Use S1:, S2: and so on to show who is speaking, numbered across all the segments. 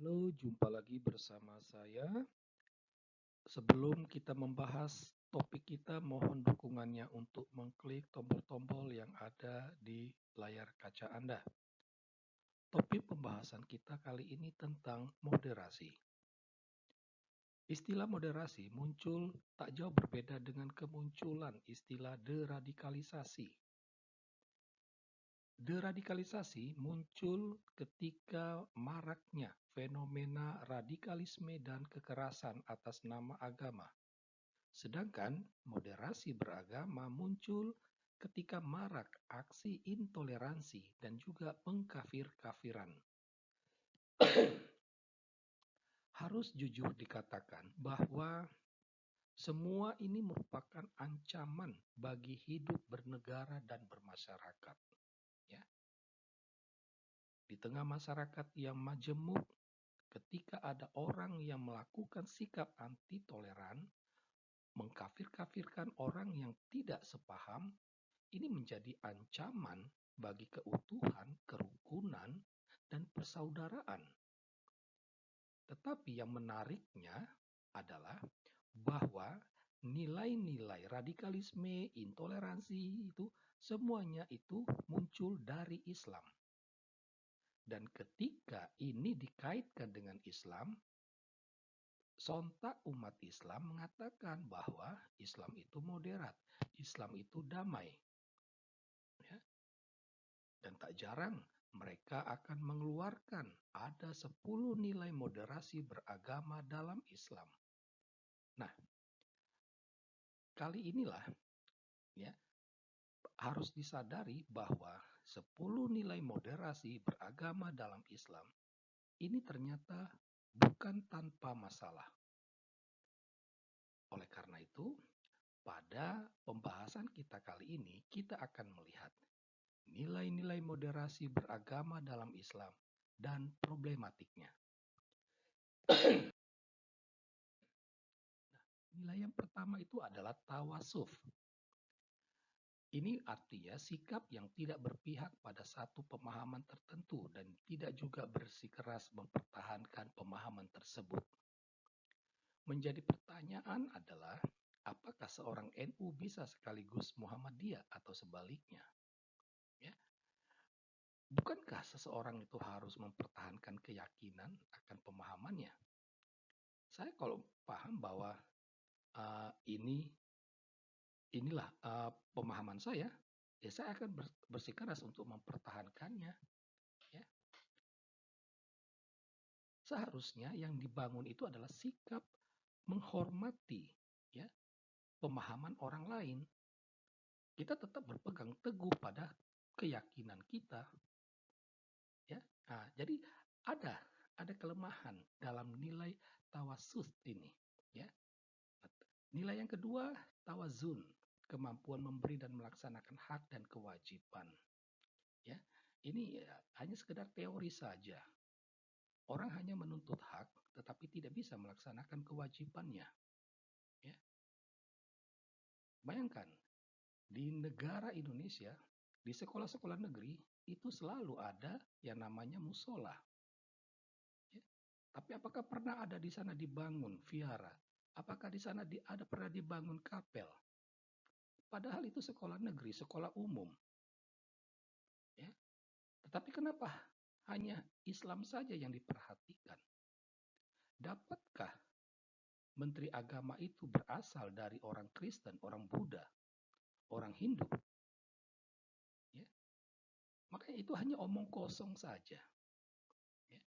S1: Halo, jumpa lagi bersama saya. Sebelum kita membahas topik kita, mohon dukungannya untuk mengklik tombol-tombol yang ada di layar kaca Anda. Topik pembahasan kita kali ini tentang moderasi. Istilah moderasi muncul tak jauh berbeda dengan kemunculan istilah deradikalisasi. Deradikalisasi muncul ketika maraknya fenomena radikalisme dan kekerasan atas nama agama. Sedangkan moderasi beragama muncul ketika marak aksi intoleransi dan juga pengkafir-kafiran. Harus jujur dikatakan bahwa semua ini merupakan ancaman bagi hidup bernegara dan bermasyarakat. Ya. Di tengah masyarakat yang majemuk, ketika ada orang yang melakukan sikap anti-toleran, mengkafir-kafirkan orang yang tidak sepaham, ini menjadi ancaman bagi keutuhan, kerukunan, dan persaudaraan. Tetapi yang menariknya adalah bahwa nilai-nilai radikalisme, intoleransi itu semuanya itu muncul dari Islam. Dan ketika ini dikaitkan dengan Islam, sontak umat Islam mengatakan bahwa Islam itu moderat, Islam itu damai. Ya. Dan tak jarang mereka akan mengeluarkan ada 10 nilai moderasi beragama dalam Islam. Nah, kali inilah ya harus disadari bahwa 10 nilai moderasi beragama dalam Islam ini ternyata bukan tanpa masalah. Oleh karena itu, pada pembahasan kita kali ini, kita akan melihat nilai-nilai moderasi beragama dalam Islam dan problematiknya. Nilai yang pertama itu adalah tawasuf. Ini artinya sikap yang tidak berpihak pada satu pemahaman tertentu dan tidak juga bersikeras mempertahankan pemahaman tersebut. Menjadi pertanyaan adalah, apakah seorang NU bisa sekaligus Muhammadiyah atau sebaliknya? Ya. Bukankah seseorang itu harus mempertahankan keyakinan akan pemahamannya? Saya kalau paham bahwa inilah pemahaman saya, ya saya akan bersikeras untuk mempertahankannya. Ya. Seharusnya yang dibangun itu adalah sikap menghormati ya pemahaman orang lain. Kita tetap berpegang teguh pada keyakinan kita. Ya. Nah, jadi ada kelemahan dalam nilai tawasus ini. Ya. Nilai yang kedua, tawazun, kemampuan memberi dan melaksanakan hak dan kewajiban. Ya, ini hanya sekedar teori saja. Orang hanya menuntut hak, tetapi tidak bisa melaksanakan kewajibannya. Ya. Bayangkan, di negara Indonesia, di sekolah-sekolah negeri, itu selalu ada yang namanya musola. Ya. Tapi apakah pernah ada di sana dibangun vihara? Apakah di sana ada pernah dibangun kapel? Padahal itu sekolah negeri, sekolah umum. Ya. Tetapi kenapa hanya Islam saja yang diperhatikan? Dapatkah Menteri Agama itu berasal dari orang Kristen, orang Buddha, orang Hindu? Ya. Makanya itu hanya omong kosong saja. Ya.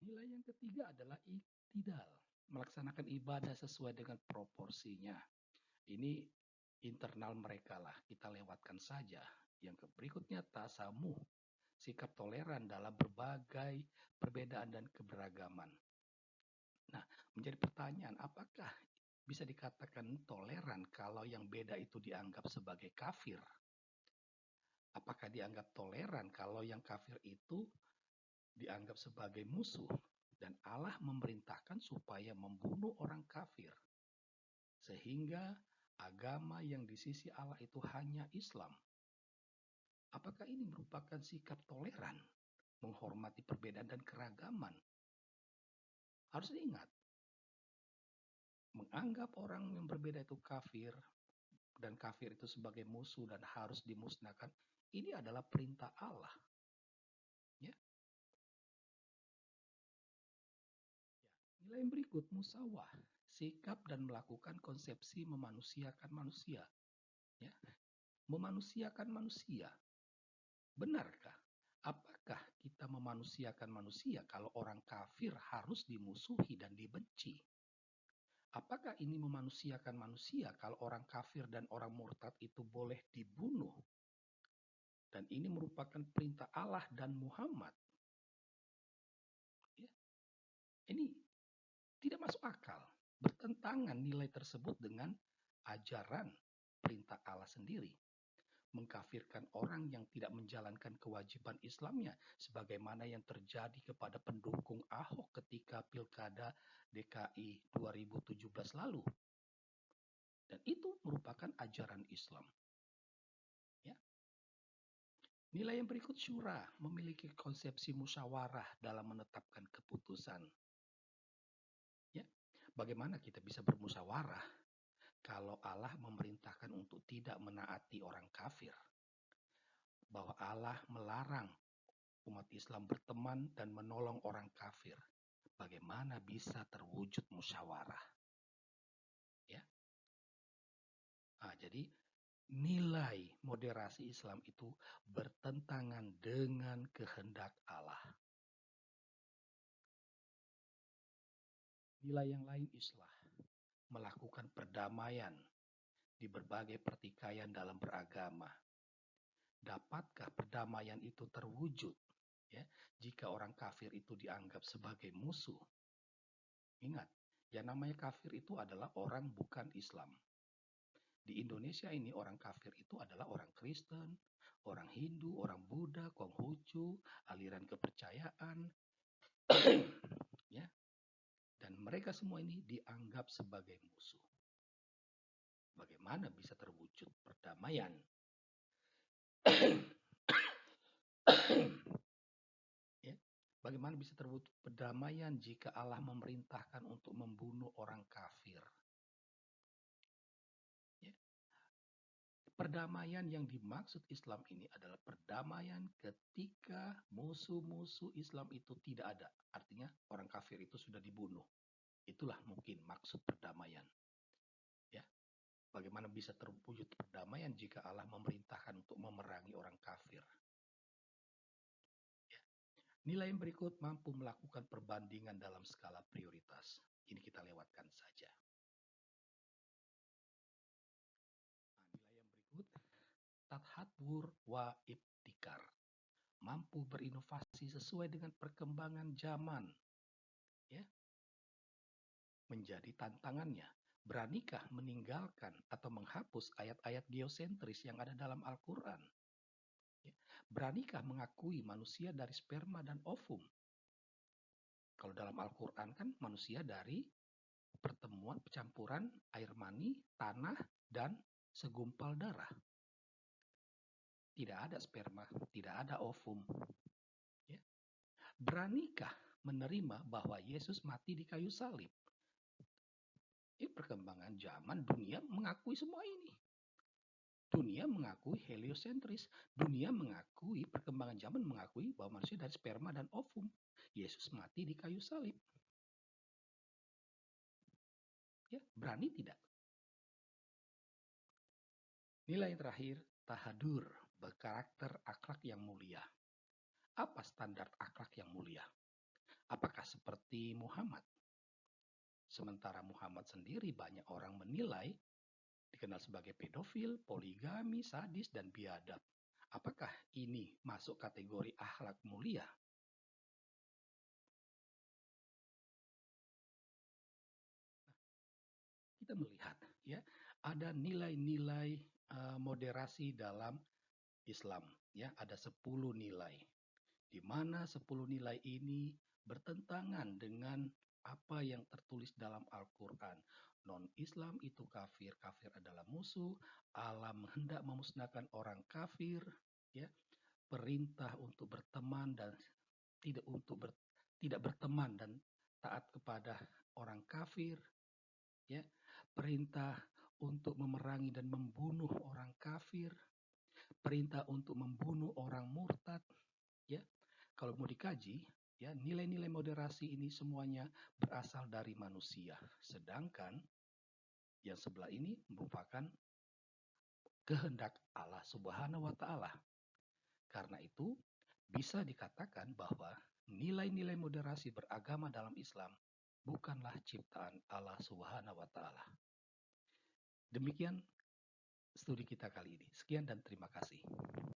S1: Nilai yang ketiga adalah iktidal, melaksanakan ibadah sesuai dengan proporsinya. Ini internal mereka lah, kita lewatkan saja. Yang berikutnya tasamuh, sikap toleran dalam berbagai perbedaan dan keberagaman. Nah, menjadi pertanyaan, apakah bisa dikatakan toleran kalau yang beda itu dianggap sebagai kafir? Apakah dianggap toleran kalau yang kafir itu dianggap sebagai musuh dan Allah memerintahkan supaya membunuh orang kafir? Sehingga agama yang di sisi Allah itu hanya Islam. Apakah ini merupakan sikap toleran menghormati perbedaan dan keragaman. Harus diingat, menganggap orang yang berbeda itu kafir dan kafir itu sebagai musuh dan harus dimusnahkan, ini adalah perintah Allah. Ya. Nilai yang berikut musawah, sikap dan melakukan konsepsi memanusiakan manusia. Ya. Memanusiakan manusia. Benarkah? Apakah kita memanusiakan manusia kalau orang kafir harus dimusuhi dan dibenci? Apakah ini memanusiakan manusia kalau orang kafir dan orang murtad itu boleh dibunuh? Dan ini merupakan perintah Allah dan Muhammad. Ya. Ini tidak masuk akal. Bertentangan nilai tersebut dengan ajaran perintah Allah sendiri. Mengkafirkan orang yang tidak menjalankan kewajiban Islamnya sebagaimana yang terjadi kepada pendukung Ahok ketika Pilkada DKI 2017 lalu. Dan itu merupakan ajaran Islam. Ya. Nilai yang berikut syura memiliki konsepsi musyawarah dalam menetapkan keputusan. Ya. Bagaimana kita bisa bermusyawarah kalau Allah memerintahkan untuk tidak menaati orang kafir? Bahwa Allah melarang umat Islam berteman dan menolong orang kafir. Bagaimana bisa terwujud musyawarah? Ya. Jadi nilai moderasi Islam itu bertentangan dengan kehendak Allah. Nilai yang lain islah, melakukan perdamaian di berbagai pertikaian dalam beragama. Dapatkah perdamaian itu terwujud ya jika orang kafir itu dianggap sebagai musuh? Ingat, yang namanya kafir itu adalah orang bukan Islam. Di Indonesia ini orang kafir itu adalah orang Kristen, orang Hindu, orang Buddha, Konghucu, aliran kepercayaan, ya. Dan mereka semua ini dianggap sebagai musuh. Bagaimana bisa terwujud perdamaian? Ya. Bagaimana bisa terwujud perdamaian jika Allah memerintahkan untuk membunuh orang kafir? Perdamaian yang dimaksud Islam ini adalah perdamaian ketika musuh-musuh Islam itu tidak ada. Artinya orang kafir itu sudah dibunuh. Itulah mungkin maksud perdamaian. Ya. Bagaimana bisa terwujud perdamaian jika Allah memerintahkan untuk memerangi orang kafir? Ya. Nilai yang berikut mampu melakukan perbandingan dalam skala prioritas. Ini kita lewatkan saja. Tathatur wa ibtikar, mampu berinovasi sesuai dengan perkembangan zaman. Ya. Menjadi tantangannya, beranikah meninggalkan atau menghapus ayat-ayat geosentris yang ada dalam Al-Quran? Ya. Beranikah mengakui manusia dari sperma dan ovum? Kalau dalam Al-Quran kan manusia dari pertemuan pencampuran air mani, tanah, dan segumpal darah. Tidak ada sperma, tidak ada ovum. Ya. Beranikah menerima bahwa Yesus mati di kayu salib? Perkembangan zaman dunia mengakui semua ini. Dunia mengakui heliosentris. Dunia mengakui perkembangan zaman mengakui bahwa manusia dari sperma dan ovum. Yesus mati di kayu salib. Ya, berani tidak? Nilai yang terakhir, tahadur, berkarakter akhlak yang mulia. Apa standar akhlak yang mulia? Apakah seperti Muhammad? Sementara Muhammad sendiri banyak orang menilai dikenal sebagai pedofil, poligami, sadis, dan biadab. Apakah ini masuk kategori akhlak mulia? Kita melihat ya ada nilai-nilai moderasi dalam Islam ya, ada 10 nilai, di mana 10 nilai ini bertentangan dengan apa yang tertulis dalam Al-Quran. Non-Islam itu kafir, kafir adalah musuh, Allah hendak memusnahkan orang kafir, ya, perintah untuk berteman dan tidak berteman dan taat kepada orang kafir, ya, perintah untuk memerangi dan membunuh orang kafir, perintah untuk membunuh orang murtad, ya. Kalau mau dikaji, ya, nilai-nilai moderasi ini semuanya berasal dari manusia. Sedangkan yang sebelah ini merupakan kehendak Allah Subhanahu wa taala. Karena itu, bisa dikatakan bahwa nilai-nilai moderasi beragama dalam Islam bukanlah ciptaan Allah Subhanahu wa taala. Demikian studi kita kali ini. Sekian dan terima kasih.